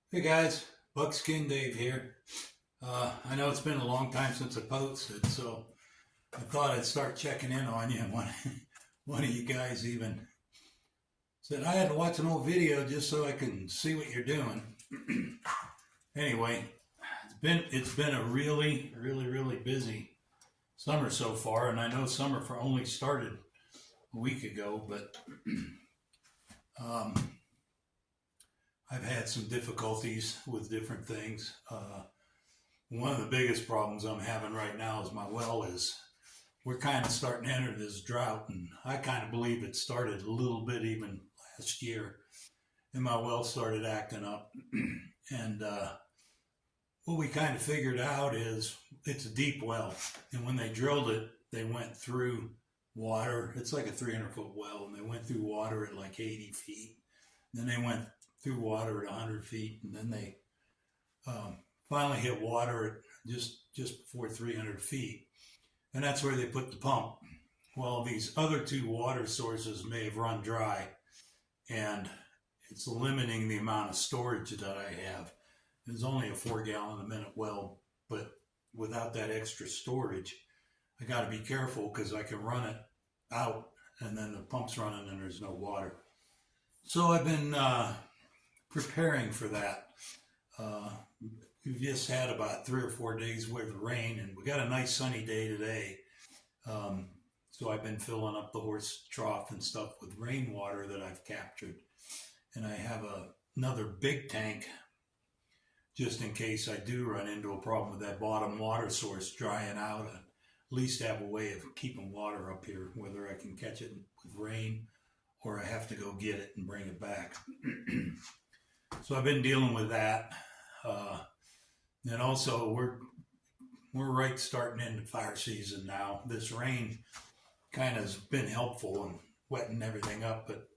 Hey guys, Buckskin Dave here. I know it's been a long time since I posted, so I thought I'd start checking in on you. And one of you guys even said I had to watch an old video just so I can see what you're doing. Anyway, it's been a really busy summer so far, and I know summer for only started a week ago, but um, I've had some difficulties with different things. One of the biggest problems I'm having right now is my well is we're kind of starting to enter this drought, and I kind of believe it started a little bit even last year, and my well started acting up. And what we kind of figured out is it's a deep well, and when they drilled it, they went through water. It's like a 300-foot well, and they went through water at like 80 feet. Then they went through water at 100 feet, and then they finally hit water at just before 300 feet, and that's where they put the pump. Well, these other two water sources may have run dry, and it's limiting the amount of storage that I have. It's only a 4-gallon-a-minute well, but without that extra storage, I got to be careful because I can run it out, and then the pump's running and there's no water. So I've been preparing for that. We've just had about 3 or 4 days worth of rain, and we got a nice sunny day today. So I've been filling up the horse trough and stuff with rainwater that I've captured. And I have another big tank just in case I do run into a problem with that bottom water source drying out. At least have a way of keeping water up here, whether I can catch it with rain or I have to go get it and bring it back. So I've been dealing with that. And also we're right starting into fire season now. This rain kind of has been helpful in wetting everything up, but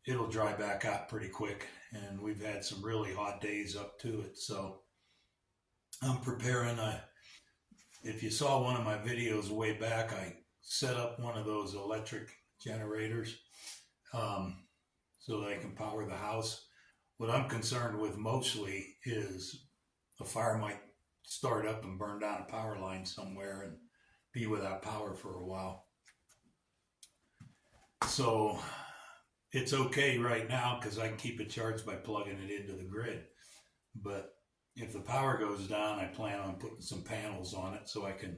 it'll dry back out pretty quick. And we've had some really hot days up to it. So I'm preparing. If you saw one of my videos way back, I set up one of those electric generators so that I can power the house. What I'm concerned with mostly is a fire might start up and burn down a power line somewhere and be without power for a while. So it's okay right now because I can keep it charged by plugging it into the grid. But if the power goes down, I plan on putting some panels on it so I can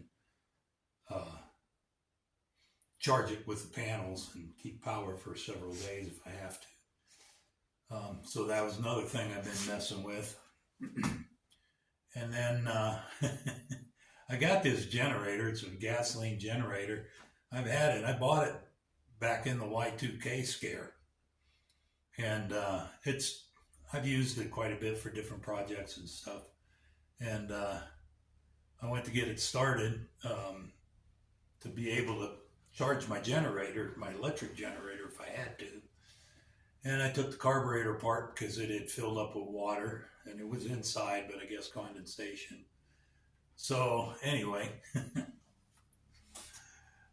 charge it with the panels and keep power for several days if I have to. So that was another thing I've been messing with. And then I got this generator. It's a gasoline generator. I've had it. I bought it back in the Y2K scare. And I've used it quite a bit for different projects and stuff. And I went to get it started to be able to charge my generator, my electric generator, if I had to. And I took the carburetor apart because it had filled up with water, and it was inside, but I guess condensation. So anyway,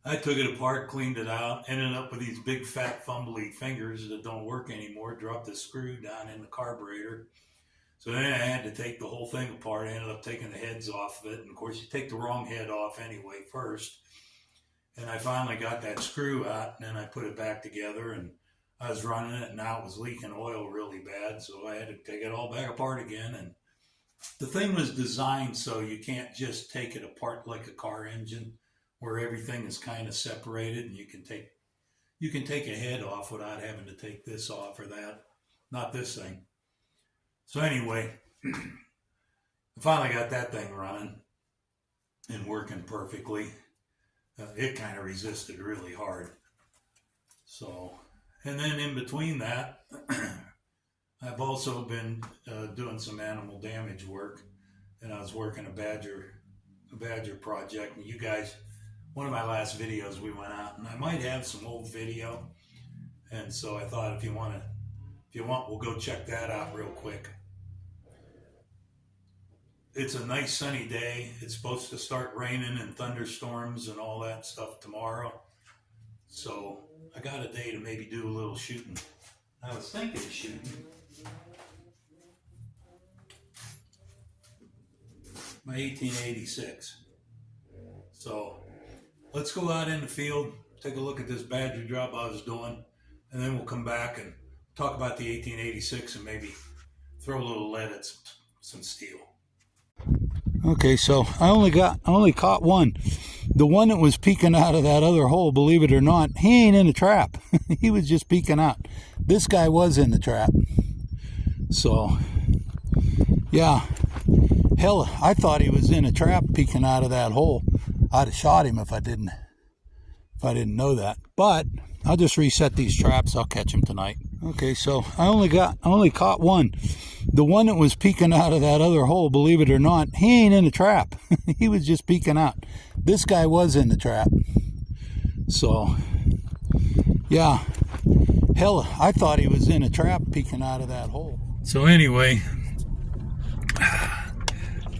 I took it apart, cleaned it out, ended up with these big fat fumbly fingers that don't work anymore, dropped the screw down in the carburetor. So then I had to take the whole thing apart. I ended up taking the heads off of it. And of course, you take the wrong head off anyway first. And I finally got that screw out, and then I put it back together, and I was running it, and now it was leaking oil really bad. So I had to take it all back apart again. And the thing was designed so you can't just take it apart like a car engine, where everything is kind of separated, and you can take a head off without having to take this off or that. Not this thing. So anyway, I finally got that thing running and working perfectly. It kind of resisted really hard. So, and then in between that, I've also been doing some animal damage work, and I was working a badger project. And you guys, one of my last videos, we went out, and I might have some old video, and so I thought if you want, we'll go check that out real quick. It's a nice sunny day. It's supposed to start raining and thunderstorms and all that stuff tomorrow. So I got a day to maybe do a little shooting. I was thinking of shooting my 1886. So let's go out in the field, take a look at this badger drop I was doing, and then we'll come back and talk about the 1886 and maybe throw a little lead at some steel. Okay, so I only caught one. The one that was peeking out of that other hole, believe it or not, he ain't in the trap. He was just peeking out. This guy was in the trap. So, yeah. Hell, I thought he was in a trap peeking out of that hole. I'd have shot him if I didn't know that. But I'll just reset these traps. I'll catch him tonight. Okay, so I only caught one. The one that was peeking out of that other hole, believe it or not, he ain't in the trap. He was just peeking out. This guy was in the trap. So, yeah. Hell, I thought he was in a trap peeking out of that hole. So anyway,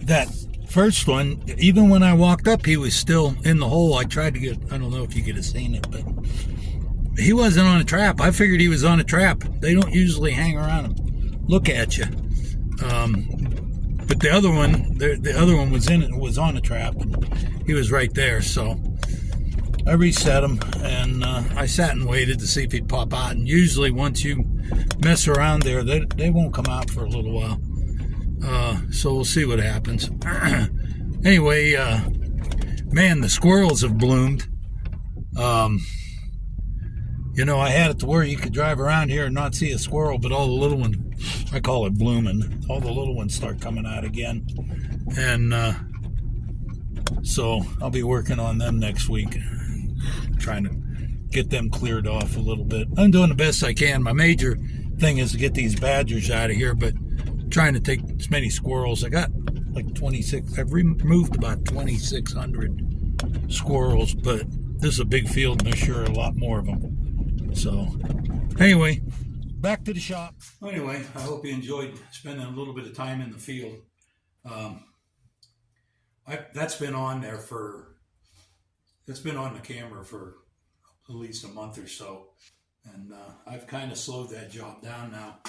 that first one, even when I walked up, he was still in the hole. I tried to I don't know if you could have seen it, but he wasn't on a trap. I figured he was on a trap. They don't usually hang around and look at you. But the other one was on a trap, and he was right there. So I reset him, and I sat and waited to see if he'd pop out. And usually once you mess around there, they won't come out for a little while. So we'll see what happens. Anyway, man, the squirrels have bloomed. You know, I had it to where you could drive around here and not see a squirrel, but all the little ones, I call it blooming, all the little ones start coming out again. And so I'll be working on them next week, trying to get them cleared off a little bit. I'm doing the best I can. My major thing is to get these badgers out of here, but trying to take as many squirrels. I got like 26. I've removed about 2,600 squirrels, but this is a big field, and there's sure a lot more of them. So anyway, back to the shop. Anyway, I hope you enjoyed spending a little bit of time in the field. That's been on there it's been on the camera for at least a month or so, and I've kind of slowed that job down now.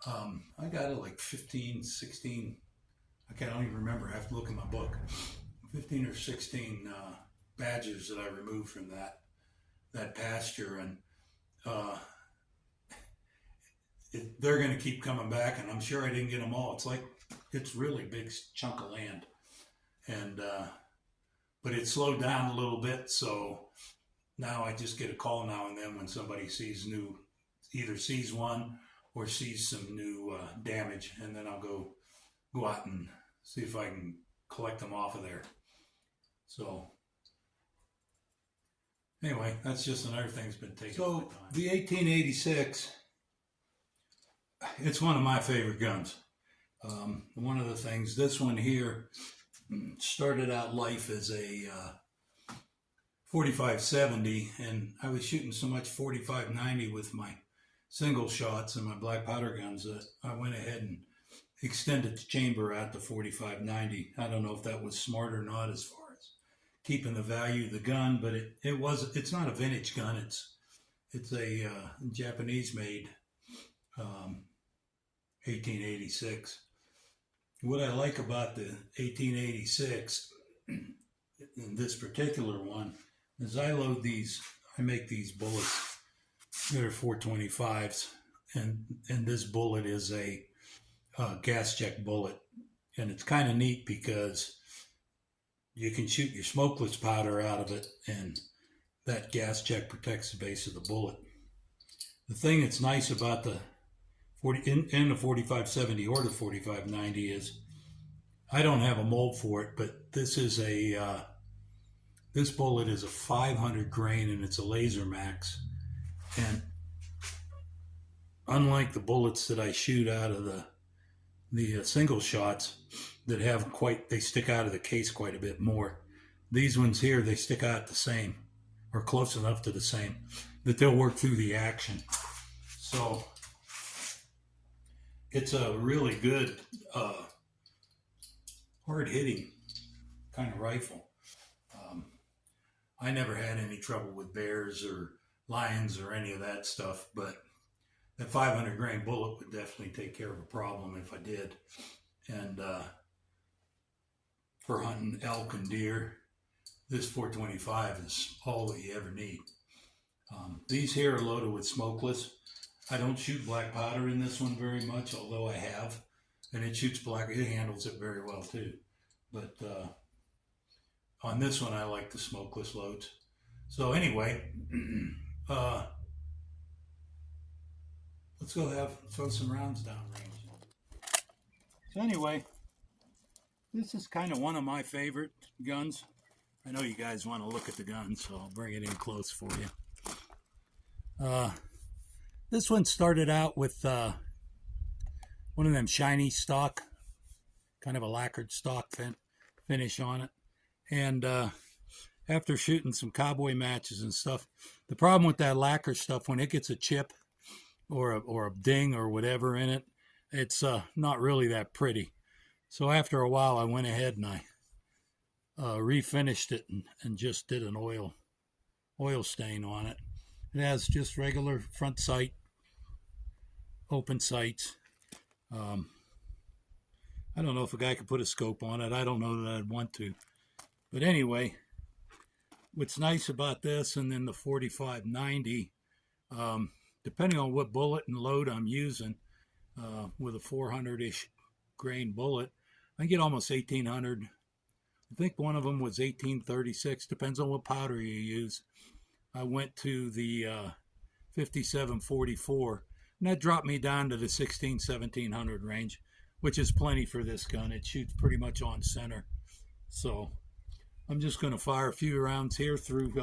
I got it like 15, 16, I don't even remember, I have to look in my book, 15 or 16 badgers that I removed from that pasture, and they're going to keep coming back, and I'm sure I didn't get them all. It's really big chunk of land, and but it slowed down a little bit, so now I just get a call now and then when somebody either sees one or sees some new damage, and then I'll go out and see if I can collect them off of there. So anyway, that's just another thing that's been taking. So the 1886, it's one of my favorite guns. One of the things, this one here started out life as a 4570, and I was shooting so much 4590 with my single shots and my black powder guns that I went ahead and extended the chamber out to 4590. I don't know if that was smart or not as far as keeping the value of the gun, but it's not a vintage gun. It's a Japanese made 1886. What I like about the 1886 in this particular one is I make these bullets that are 425s, and this bullet is a gas check bullet, and it's kind of neat because you can shoot your smokeless powder out of it, and that gas check protects the base of the bullet. The thing that's nice about the in the 4570 or the 4590 is I don't have a mold for it, but this is this bullet is a 500 grain, and it's a laser max. And unlike the bullets that I shoot out of the single shots that they stick out of the case quite a bit more, these ones here, they stick out the same, or close enough to the same, that they'll work through the action. So it's a really good hard-hitting kind of rifle. I never had any trouble with bears or lions or any of that stuff, but that 500 grain bullet would definitely take care of a problem if I did. And for hunting elk and deer, this 425 is all that you ever need. These here are loaded with smokeless. I don't shoot black powder in this one very much, although I have, and it shoots black. It handles it very well too. But on this one, I like the smokeless loads. So anyway, let's go throw some rounds down range. So anyway, this is kind of one of my favorite guns. I know you guys want to look at the gun, so I'll bring it in close for you. This one started out with one of them shiny stock, kind of a lacquered stock finish on it. And after shooting some cowboy matches and stuff, the problem with that lacquer stuff, when it gets a chip or a ding or whatever in it, it's not really that pretty. So after a while, I went ahead and I refinished it and just did an oil stain on it. It has just regular front sight, open sights. I don't know if a guy could put a scope on it. I don't know that I'd want to. But anyway, what's nice about this and then the 4590, depending on what bullet and load I'm using, with a 400-ish grain bullet, I get almost 1800. I think one of them was 1836. Depends on what powder you use. I went to the 5744, and that dropped me down to the 1700 range, which is plenty for this gun. It shoots pretty much on center. So I'm just going to fire a few rounds here through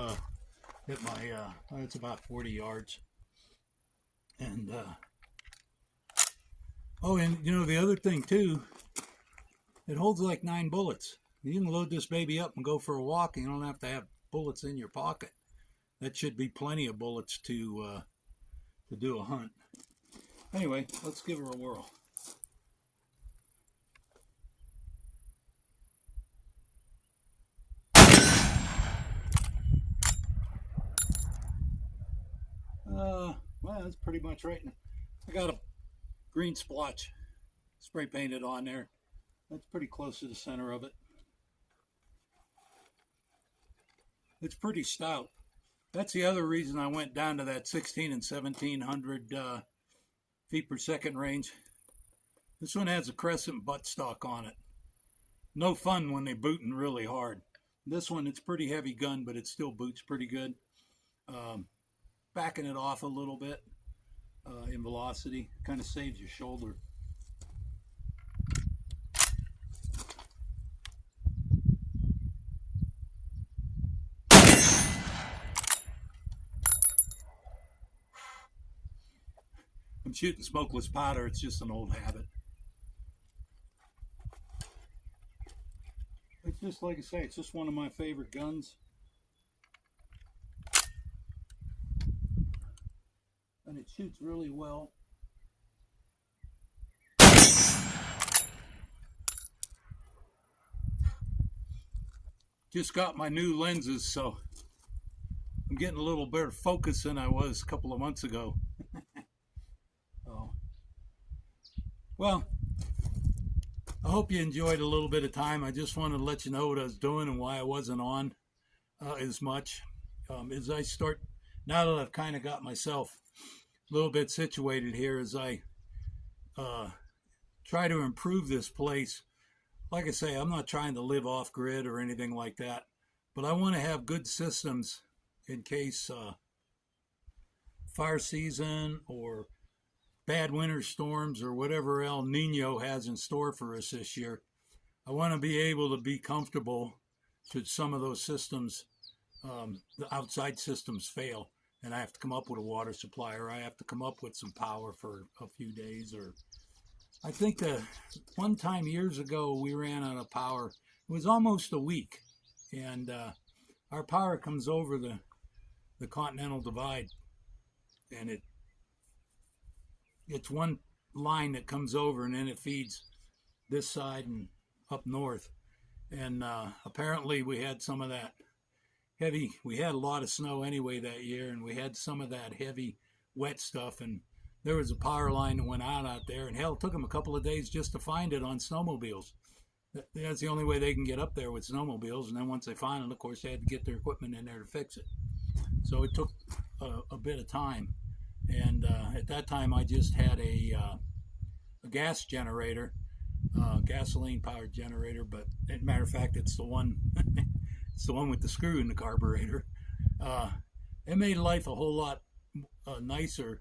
at my it's about 40 yards. And oh, and you know, the other thing too, it holds like 9 bullets. You can load this baby up and go for a walk, and you don't have to have bullets in your pocket. That should be plenty of bullets to do a hunt. Anyway, let's give her a whirl. Well, that's pretty much right. I got a green splotch spray painted on there. That's pretty close to the center of it. It's pretty stout. That's the other reason I went down to that 16 and 1700 feet per second range. This one has a crescent buttstock on it. No fun when they're booting really hard. This one, it's pretty heavy gun, but it still boots pretty good. Backing it off a little bit in velocity kind of saves your shoulder. I'm shooting smokeless powder. It's just an old habit. It's just like I say, it's just one of my favorite guns. And it shoots really well. Just got my new lenses, so I'm getting a little better focus than I was a couple of months ago. Well, I hope you enjoyed a little bit of time. I just wanted to let you know what I was doing and why I wasn't on as much. As I start, now that I've kind of got myself a little bit situated here, as I try to improve this place. Like I say, I'm not trying to live off grid or anything like that, but I want to have good systems in case fire season or bad winter storms or whatever El Nino has in store for us this year. I want to be able to be comfortable should some of those systems, the outside systems, fail, and I have to come up with a water supply, or I have to come up with some power for a few days. Or I think one time years ago we ran out of power. It was almost a week, and our power comes over the Continental Divide, and it's one line that comes over, and then it feeds this side and up north. And apparently we had some of that heavy, we had a lot of snow anyway that year, and we had some of that heavy wet stuff, and there was a power line that went out there, and hell, it took them a couple of days just to find it on snowmobiles. That's the only way they can get up there with snowmobiles. And then once they find it, of course, they had to get their equipment in there to fix it. So it took a bit of time. And at that time, I just had a gas generator, gasoline-powered generator. But as a matter of fact, it's the one, it's the one with the screw in the carburetor. It made life a whole lot nicer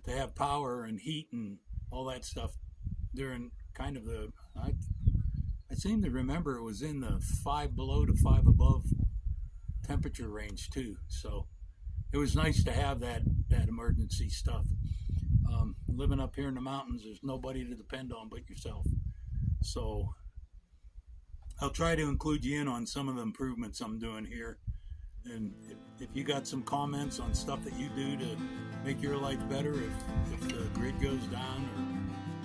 to have power and heat and all that stuff during kind of the. I seem to remember it was in the 5 below to 5 above temperature range too. So it was nice to have that emergency stuff. Living up here in the mountains, there's nobody to depend on but yourself. So I'll try to include you in on some of the improvements I'm doing here. And if you got some comments on stuff that you do to make your life better, if the grid goes down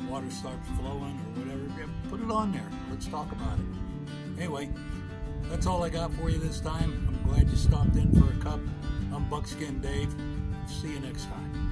or water starts flowing or whatever, put it on there. Let's talk about it. Anyway, that's all I got for you this time. I'm glad you stopped in for a cup. I'm Buckskin Dave. See you next time.